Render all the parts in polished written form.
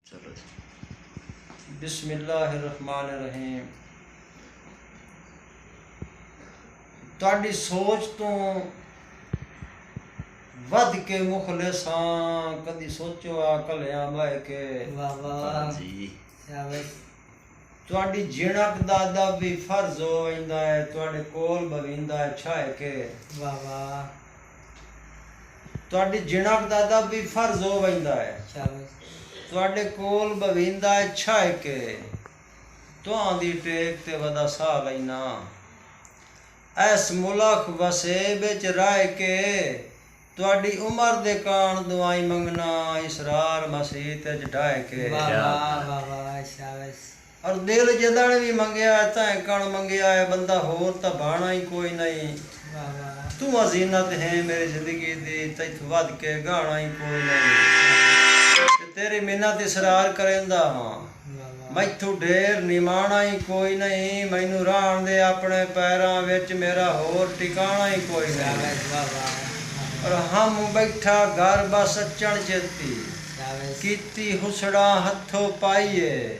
चलो बिस्मिल्लाहिर्रहमानिर्रहीम। ਤੁਹਾਡੀ ਸੋਚ ਤੋਂ ਵੱਧ ਕੇ ਮੁਖਲਿਸ ਹਾਂ, ਕਦੀ ਸੋਚੋ ਆ ਕਲਿਆਂ ਬਹਿ ਕੇ। ਵਾਹ ਵਾਹ जी ਸ਼ਾਬਾਸ਼। ਤੁਹਾਡੀ ਜਿਣਕ ਦਾ ਵੀ ਫਰਜ਼ ਹੋ ਜਾਂਦਾ ਹੈ, ਤੁਹਾਡੇ ਕੋਲ ਬਵਿੰਦਾ ਹੈ ਛਾਏ ਕੇ। ਵਾਹ ਵਾਹ ਤੁਹਾਡੀ ਜਿਣਕ ਦਾ ਵੀ ਫਰਜ਼ ਹੋ ਜਾਂਦਾ ਹੈ, ਸ਼ਾਬਾਸ਼। ਤੁਹਾਡੇ ਕੋਲ ਬਵਿੰਦਾ ਹੈ ਛਾਏ ਕੇ। ਤੁਹਾਡੀ ਟੇਕ ਤੇ ਵਦਾ ਸਾਹ ਲੈਣਾ ਐਸ ਮੁਲਕ ਵਸੇ ਵਿੱਚ ਰਹਿ ਕੇ। ਤੁਹਾਡੀ ਉਮਰ ਦੇ ਕਾਣ ਦੁਆਈ ਮੰਗਣਾ ਇਸਰਾਰ ਮਸੀਹ ਤੇ ਢਾਏ ਕੇ। ਵਾਹ ਵਾਹ ਵਾਹ ਵਾਹ ਸ਼ਾਬਾਸ਼। ਔਰ ਦਿਲ ਜਦਣ ਵੀ ਮੰਗਿਆ ਤਾਂ ਕਣ ਮੰਗਿਆ ਹੈ, ਬੰਦਾ ਹੋਰ ਤਾਂ ਬਾਣਾ ਹੀ ਕੋਈ ਨਹੀਂ। ਵਾਹ ਵਾਹ ਤੂੰ ਅਜ਼ੀਨਤ ਹੈ ਮੇਰੀ ਜ਼ਿੰਦਗੀ ਦੀ, ਤੈਥੋਂ ਵੱਧ ਕੇ ਗਾਣਾ ਹੀ ਕੋਈ ਨਹੀਂ। ਤੇ ਤੇਰੀ ਮਿਹਨਤ ਇਸਰਾਰ ਕਰੇਂਦਾ ਹਾਂ, ਮੈਥੋਂ ਢੇਰ ਨਿਮਾਣਾ ਹੀ ਕੋਈ ਨਹੀਂ। ਮੈਨੂੰ ਰਾਣ ਦੇ ਆਪਣੇ ਪੈਰਾਂ ਵਿੱਚ, ਮੇਰਾ ਹੋਰ ਟਿਕਾਣਾ ਹੀ ਕੋਈ ਨਹੀਂ। ਵਾਹ ਵਾਹ ਔਰ ਹਮ ਬੈਠਾ ਘਰ ਬਸ ਅਚਣ ਚੇਤੀ, ਸ਼ਾਬਾਸ਼। ਕੀਤੀ ਹੁਸੜਾ ਹੱਥੋਂ ਪਾਈਏ।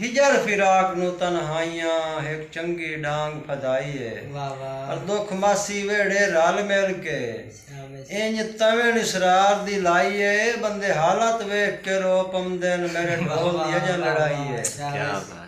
ਹਿਜਰ ਫਿਰਾਕ ਨੂੰ ਤਨਹਾਈਆਂ ਇੱਕ ਚੰਗੀ ਡਾਂਗ ਫਦਾਈਏ। ਵਾਹ ਵਾਹ ਔਰ ਦੁੱਖ ਮਾਸੀ ਵੇੜੇ ਰਲ ਮਿਲ ਕੇ ਸ਼ਾਬਾਸ਼। ਇੰਜ ਤਵੇ ਨਿਸਰਾਰ ਦੀ ਲਾਈਏ। ਬੰਦੇ ਹਾਲਤ ਵੇਖ ਕੇ ਰੋ ਪਮਦੇ ਨੇ, ਮੇਰੇ ਢੋਲ ਦੀ ਅਜਾ ਲੜਾਈਏ। क्या बात।